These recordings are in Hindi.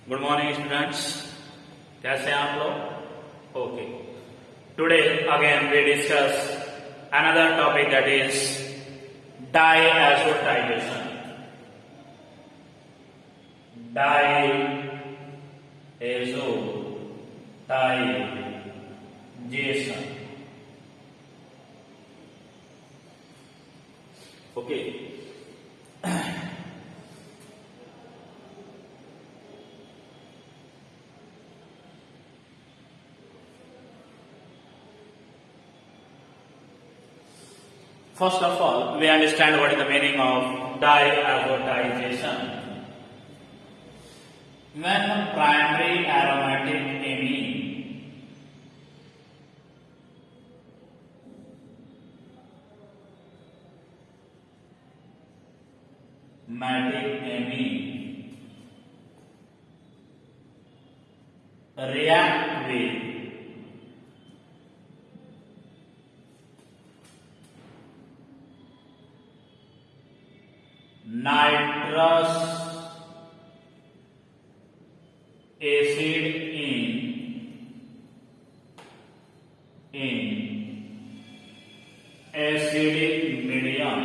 गुड मॉर्निंग स्टूडेंट्स, कैसे हैं आप लोग? Okay, today again we discuss another topic that is diazotization. Diazotization. Okay. First of all, we understand what is the meaning of diazotization. When primary aromatic amine react with nitrous acid in acidic medium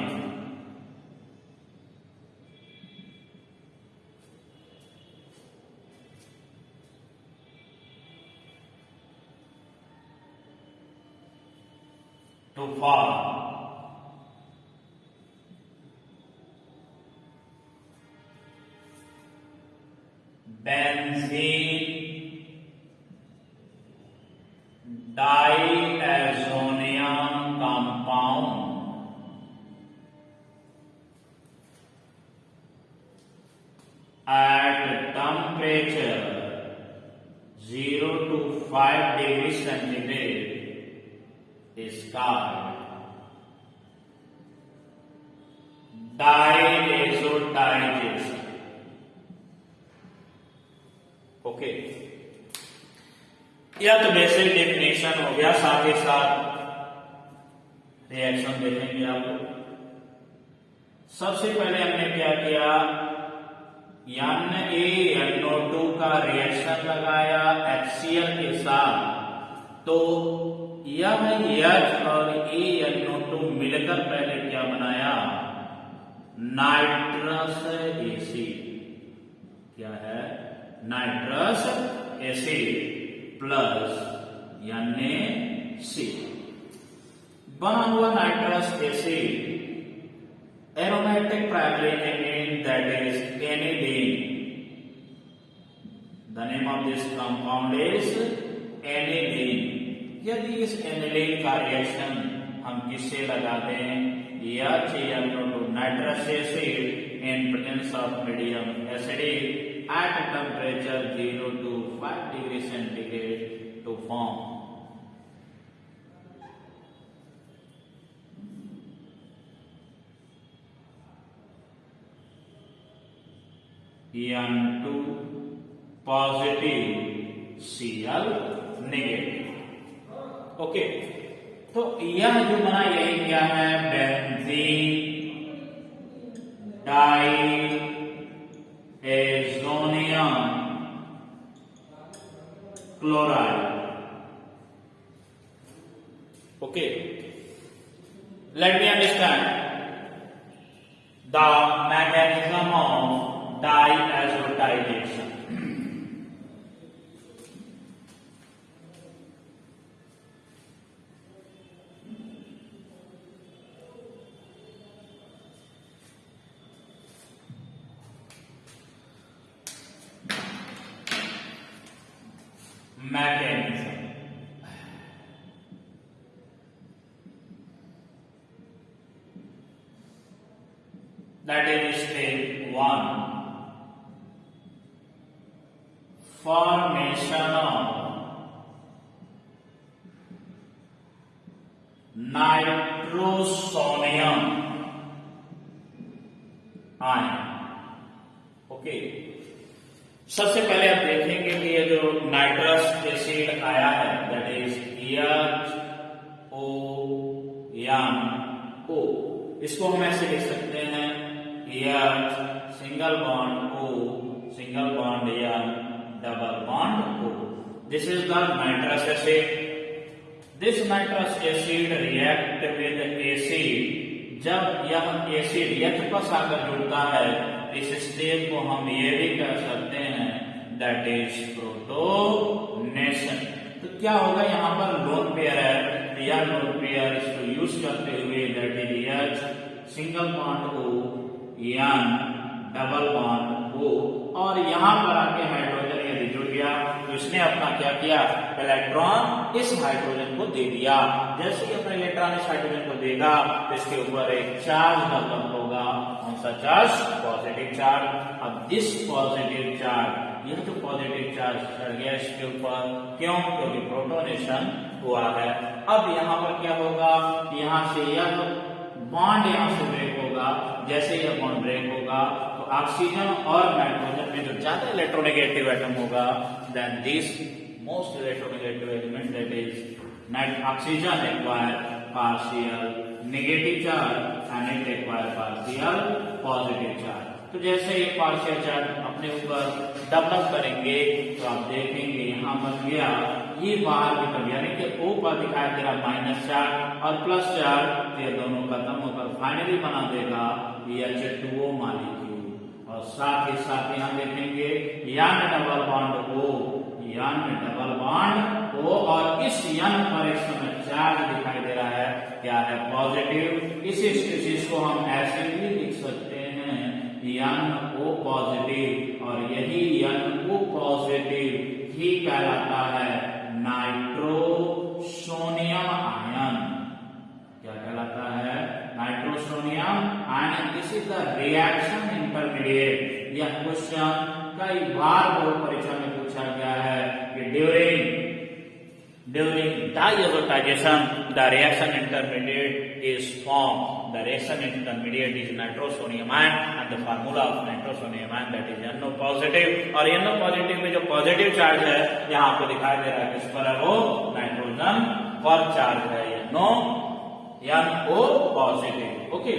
to form benzene diazonium compound at temperature 0 to 5 degrees centigrade is called diazotization. Okay, यह तो बेसिक डेफिनेशन हो गया, साथ ही साथ रिएक्शन देखेंगे आप लोग। सबसे पहले हमने क्या किया, NaNO2 का रिएक्शन लगाया HCl के साथ, तो यह H और NO2 मिलकर पहले क्या बनाया, नाइट्रस एसिड। क्या है, नाइट्रस एसिड प्लस NaC। बना हुआ nitrous acid aromatic primary amine that is aniline. The name of this compound is aniline. यदि इस एनिलीन का रिएक्शन हम किससे लगा दें, HNO2 nitrous acid in presence of medium acidic at temperature 0 to 5 degrees centigrade to form N2 positive Cl negative। Okay, तो यह जो बना यही क्या है, benzene डाइazonium chloride। Okay, let me understand the mechanism of diazotization. Mechanism. That is step 1. Formation of nitrosonium ion. Okay. सबसे पहले आप देखेंगे कि ये जो नाइट्रस एसिड आया है दैट इज HONO, इसको हम ऐसे लिख सकते हैं H single bond O single bond N double bond O. This is the nitrous acid. This nitrous acid react with acid. जब यह एसिड यथ आकर जुड़ता है, इस स्टेप को हम ये भी कह सकते हैं दैट इज प्रोटोनेशन। तो क्या होगा, यहाँ पर लोन पेयर है, यह लोन पेयर इसको यूज करते हुए that is H single bond O N double bond O, और यहाँ पर आके हाइड्रोजन यदि जुड़ गया तो इसने अपना क्या किया, इलेक्ट्रॉन इस हाइड्रोजन को दे दिया। जैसे ही अपना इलेक्ट्रॉन इस हाइड्रोजन को देगा तो इसके ऊपर एक चार्ज डेवलप होगा। कौन सा चार्ज, पॉजिटिव चार्ज। अब दिस पॉजिटिव चार्ज, यह जो पॉजिटिव चार्ज चढ़ गया इसके ऊपर, क्यों, क्योंकि प्रोटोनेशन हुआ है। अब यहाँ पर क्या होगा, यहाँ से यह बॉन्ड यहाँ से ब्रेक होगा। जैसे यह बॉन्ड ब्रेक होगा तो ऑक्सीजन और नाइट्रोजन में जो ज्यादा इलेक्ट्रोनेगेटिव एटम होगा, then this most electronegative element that is oxygen acquire partial negative charge and it acquire partial positive charge. तो जैसे ये पार्शियल चार्ज अपने ऊपर डेवलप करेंगे तो आप देखेंगे यहाँ बन गया ये बाहर की तरफ, यानी कि O पर दिखाई दे रहा माइनस चार्ज और प्लस चार्ज, ये दोनों खत्म होकर फाइनली बना देगा H2O मॉलिक्यूल। और साथ ही साथ यहाँ देखेंगे N double bond O, N double bond O, और इस N पर इस समय चार्ज दिखाई दे रहा है, क्या है, पॉजिटिव। इस स्पीशीज को हम ऐसे भी लिख सकते हैं NO पॉजिटिव, और यही NO पॉजिटिव ही कहलाता है नाइट्रोसोनियम आयन। क्या कहलाता है, nitrosonium ion. This is the reaction intermediate. यह क्वेश्चन कई बार बोर्ड परीक्षा में पूछा गया है कि during diazotization the reaction intermediate is formed. The reaction intermediate is nitrosonium ion and the formula of nitrosonium ion that is NO positive। और NO positive में जो पॉजिटिव चार्ज है यहाँ आपको दिखाई दे रहा है किस पर है, वो नाइट्रोजन पर चार्ज है, NO positive. Okay,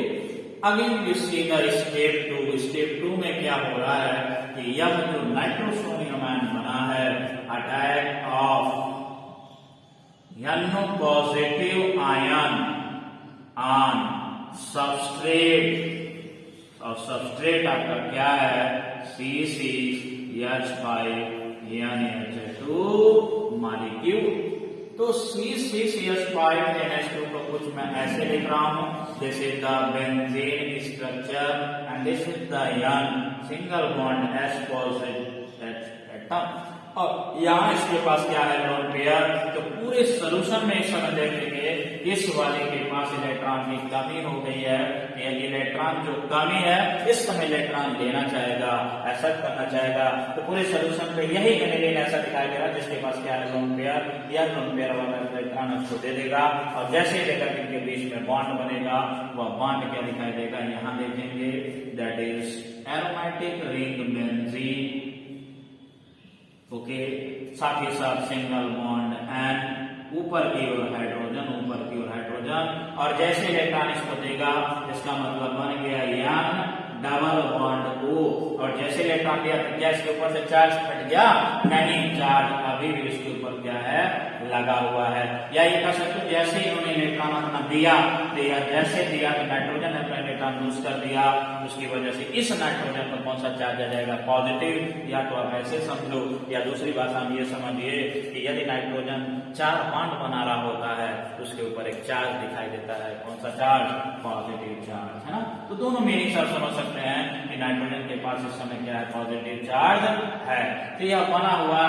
again we see the step 2। Step 2 में क्या हो रहा है कि यह जो नाइट्रोसोनियम आयन बना है, attack of NO positive ion on substrate, और सबस्ट्रेट आपका क्या है, C6H5NH2 मॉलिक्यूल। तो C6H5NH2 को कुछ मैं ऐसे लिख रहा हूं, this is the benzene structure and this is the N single bond H positive atom, और यहाँ इसके पास क्या है, लोन पेयर। तो पूरे सोल्यूशन में इस समय देखेंगे इस वाले के पास इलेक्ट्रॉन की कमी हो गई है, ये इलेक्ट्रॉन जो कमी है इस समय इलेक्ट्रॉन लेना चाहेगा, एक्सेप्ट करना चाहेगा। तो पूरे सोल्यूशन पे यही एनिलीन ऐसा दिखाई दे रहा है जिसके पास क्या है, लोन पेयर। यह लोन पेयर वाला इलेक्ट्रॉन उसको दे देगा, और जैसे ही लेकर इनके बीच में बॉन्ड बनेगा, वह बॉन्ड क्या दिखाई देगा, यहाँ देखेंगे that is aromatic ring benzene. Okay, साथ ही साथ सिंगल बॉन्ड एन, ऊपर की ओर हाइड्रोजन, ऊपर की ओर हाइड्रोजन, और जैसे इलेक्ट्रॉन इसको देगा इसका मतलब बन गया N डबल बॉन्ड O, और जैसे इलेक्ट्रॉन दिया तो क्या इसके ऊपर से चार्ज हट गया, नहीं, चार्ज अभी भी इसके ऊपर क्या है, लगा हुआ है। या ये कह सकते हो जैसे ही उन्होंने इलेक्ट्रॉन अपना दिया, जैसे दिया तो नाइट्रोजन ने अपना इलेक्ट्रॉन लूज कर दिया, उसकी वजह से इस नाइट्रोजन पर कौन सा चार्ज आ जाएगा, पॉजिटिव। या तो आप ऐसे समझो, या दूसरी भाषा में ये समझिए कि यदि नाइट्रोजन 4 बॉन्ड बना रहा होता है तो उसके ऊपर एक चार्ज दिखाई देता है, कौन सा चार्ज, पॉजिटिव चार्ज, है ना। तो दोनों मीनिंग आप समझ सकते हैं कि नाइट्रोजन के पास इस समय क्या है, पॉजिटिव चार्ज है। तो यह बना हुआ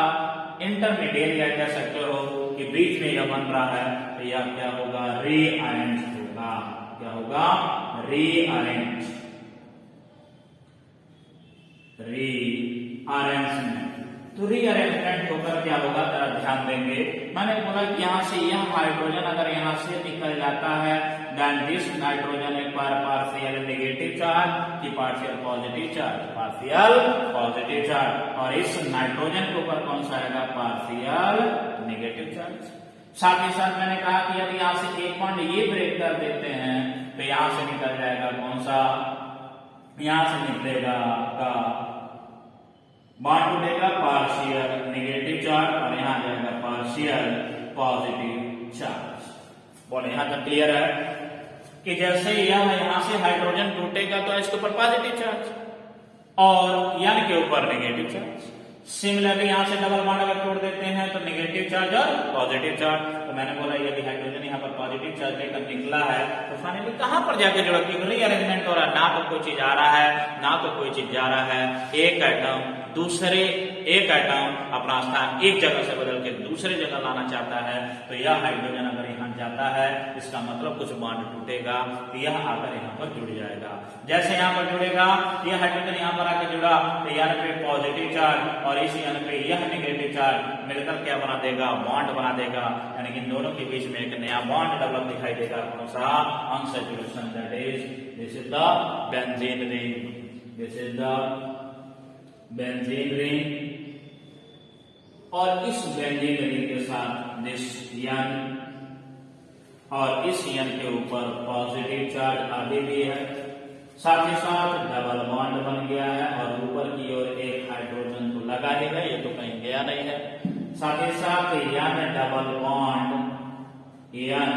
इंटरमीडिएट, या कह सकते हो कि बीच में यह बन रहा है, तो यह क्या होगा, रीअरेंज होगा। क्या होगा, रीअरेंज, रीअरेंजमेंट। तो रीअरेंजमेंट होकर क्या होगा, जरा ध्यान देंगे। मैंने बोला कि यहाँ से यह हाइड्रोजन अगर यहाँ से निकल जाता है, then this nitrogen acquire partial negative charge की partial positive charge, partial positive charge, और इस नाइट्रोजन के ऊपर कौन सा आएगा, पार्शियल नेगेटिव चार्ज। साथ ही साथ मैंने कहा कि यदि यहाँ से एक बॉन्ड ये ब्रेक कर देते हैं तो यहाँ से निकल जाएगा कौन सा, यहाँ से निकलेगा आपका बॉन्ड टूटेगा पार्शियल नेगेटिव चार्ज और यहाँ जाएगा पार्शियल पॉजिटिव चार्ज। बोले यहाँ तक क्लियर है कि जैसे यह यहाँ से हाइड्रोजन टूटेगा तो इसके ऊपर पॉजिटिव चार्ज और यन के ऊपर नेगेटिव चार्ज। सिमिलरली यहाँ से डबल बॉन्ड अगर तोड़ देते हैं तो नेगेटिव चार्ज और पॉजिटिव चार्ज। तो मैंने बोला यदि हाइड्रोजन यहाँ पर पॉजिटिव चार्ज लेकर निकला है तो फाइनली कहां पर जाके जुड़ा, क्योंकि रीअरेंजमेंट हो रहा है, ना तो कोई चीज आ रहा है ना तो कोई चीज जा रहा है। एक एटम अपना स्थान एक जगह से बदल के दूसरे जगह लाना चाहता है तो यह हाइड्रोजन अगर यहाँ जाता है इसका मतलब कुछ बॉन्ड टूटेगा तो यह आकर यहाँ पर जुड़ जाएगा। जैसे यहाँ पर जुड़ेगा यह हाइड्रोजन यहाँ पर आकर जुड़ा तो यहाँ पे पॉजिटिव चार्ज और इस यहाँ पे यह नेगेटिव चार्ज मिलकर क्या बना देगा, बॉन्ड बना देगा, यानी कि इन दोनों के बीच में एक नया बॉन्ड डेवलप दिखाई देगा। कौन सा? Unsaturation, that is this is the benzene ring, this is the benzene ring. और इस बेंजीन रिंग के साथ दिस यन और इस यन के ऊपर पॉजिटिव चार्ज आगे भी है, साथ ही साथ डबल बॉन्ड बन गया है और ऊपर की ओर एक हाइड्रोजन तो लगा ही है, ये तो कहीं गया नहीं है। साथ ही साथ यन डबल बॉन्ड यन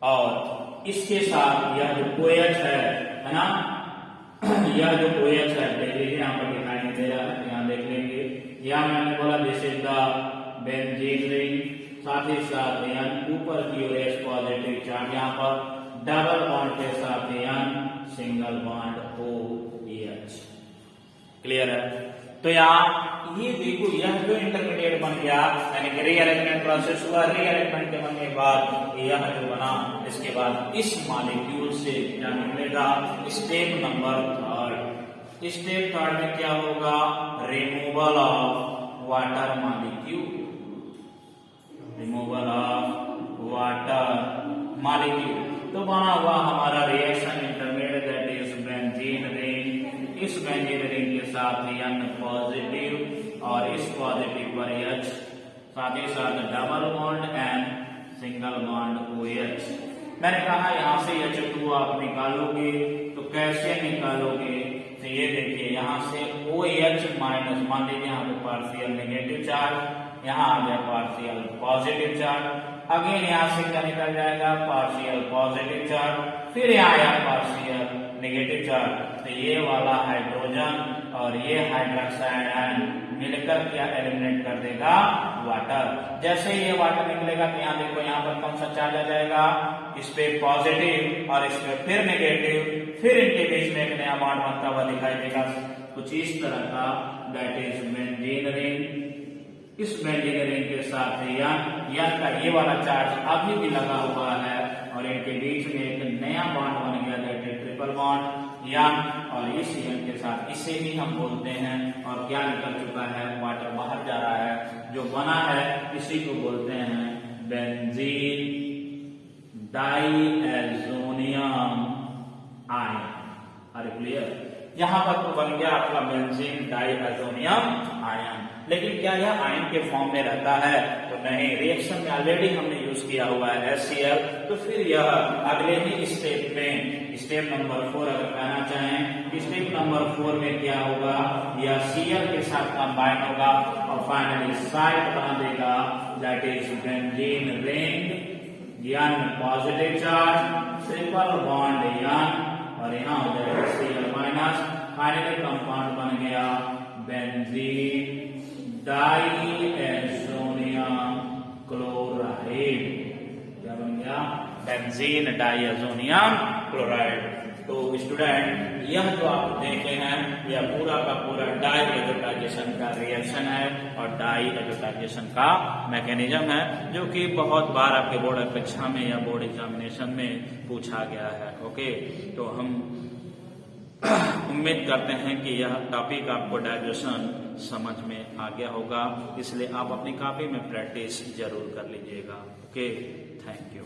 और इसके साथ यह जो OH है ना, यह जो OH है देखिए यहाँ पर दिखाई नहीं दे रहा है, यहाँ देख लेंगे। यहाँ मैंने बोला this is the benzene ring, साथ ही साथ यन ऊपर की ओर H पॉजिटिव चार्ज, यहाँ पर डबल बॉन्ड के साथ यन सिंगल बॉन्ड OH। क्लियर है? तो यहाँ ये देखो यह जो इंटरमीडिएट बन गया यानी कि रीअरेंजमेंट प्रोसेस हुआ, रीअरेंजमेंट के बनने के बाद यह जो बना इसके बाद इस मॉलिक्यूल से क्या निकलेगा, स्टेप नंबर 3। स्टेप 3 में क्या होगा, removal of water molecule, removal of water molecule. तो बना हुआ हमारा reaction intermediate that is benzene ring. इस बेंजीन रिंग के साथ N पॉजिटिव और इस पॉजिटिव पर H, साथ ही साथ double bond and single bond OH। मैंने कहा यहाँ से H2 आप निकालोगे तो कैसे निकालोगे, तो ये देखिए यहाँ से OH माइनस, मान लीजिए यहाँ पे पार्शियल नेगेटिव चार्ज, यहाँ आ गया पार्शियल पॉजिटिव चार्ज, अगेन यहाँ से क्या निकल जाएगा, पार्शियल पॉजिटिव चार्ज, फिर यहाँ आया पार्शियल नेगेटिव चार्ज। तो ये वाला हाइड्रोजन और ये हाइड्रोक्साइड आयन मिलकर क्या एलिमिनेट कर देगा, वाटर। जैसे ही ये वाटर निकलेगा तो यहाँ देखो यहाँ पर कौन सा चार्ज आ जाएगा, इस पे पॉजिटिव और इस पे फिर नेगेटिव, फिर इनके बीच में एक नया बॉन्ड बनता हुआ दिखाई देगा कुछ इस तरह का, दैट इज बेंजीन रिंग। इस बेंजीन रिंग के साथ यन का ये वाला चार्ज अभी भी लगा हुआ है और इनके बीच में एक नया बॉन्ड बन गया दैट इज ट्रिपल बॉन्ड यन, और इस यन के साथ इसे ही हम बोलते हैं और क्या निकल चुका है, वाटर बाहर जा रहा है, जो बना है इसी को बोलते हैं बेंजीन डाइएज़ोनियम आयन। अरे क्लियर? यहाँ पर तो बन गया आपका बेंजीन डाइएज़ोनियम आयन, लेकिन क्या यह आयन के फॉर्म में रहता है, तो नहीं, रिएक्शन में ऑलरेडी हमने यूज किया हुआ है HCl, तो फिर यह अगले ही स्टेप में, स्टेप नंबर 4 अगर कहना चाहें, स्टेप नंबर 4 में क्या होगा, यह Cl के साथ कंबाइन होगा और फाइनली साइड बना देगा that is benzene ring, N positive charge, triple bond N और यहाँ हो जाएगा Cl माइनस, फाइनली कंपाउंड बन गया बेंजीन डाइएज़ोनियम क्लोराइड। क्या बन गया, बेंजीन डाइएज़ोनियम क्लोराइड। तो स्टूडेंट यह जो आप देखे हैं यह पूरा का पूरा डाइएज़ोटाइजेशन का रिएक्शन है और डाइएज़ोटाइजेशन का मैकेनिज्म है, जो कि बहुत बार आपके बोर्ड परीक्षा में या बोर्ड एग्जामिनेशन में पूछा गया है। ओके, तो हम उम्मीद करते हैं कि यह टॉपिक आपको डाइजेशन समझ में आ गया होगा, इसलिए आप अपनी कॉपी में प्रैक्टिस जरूर कर लीजिएगा। Okay, thank you.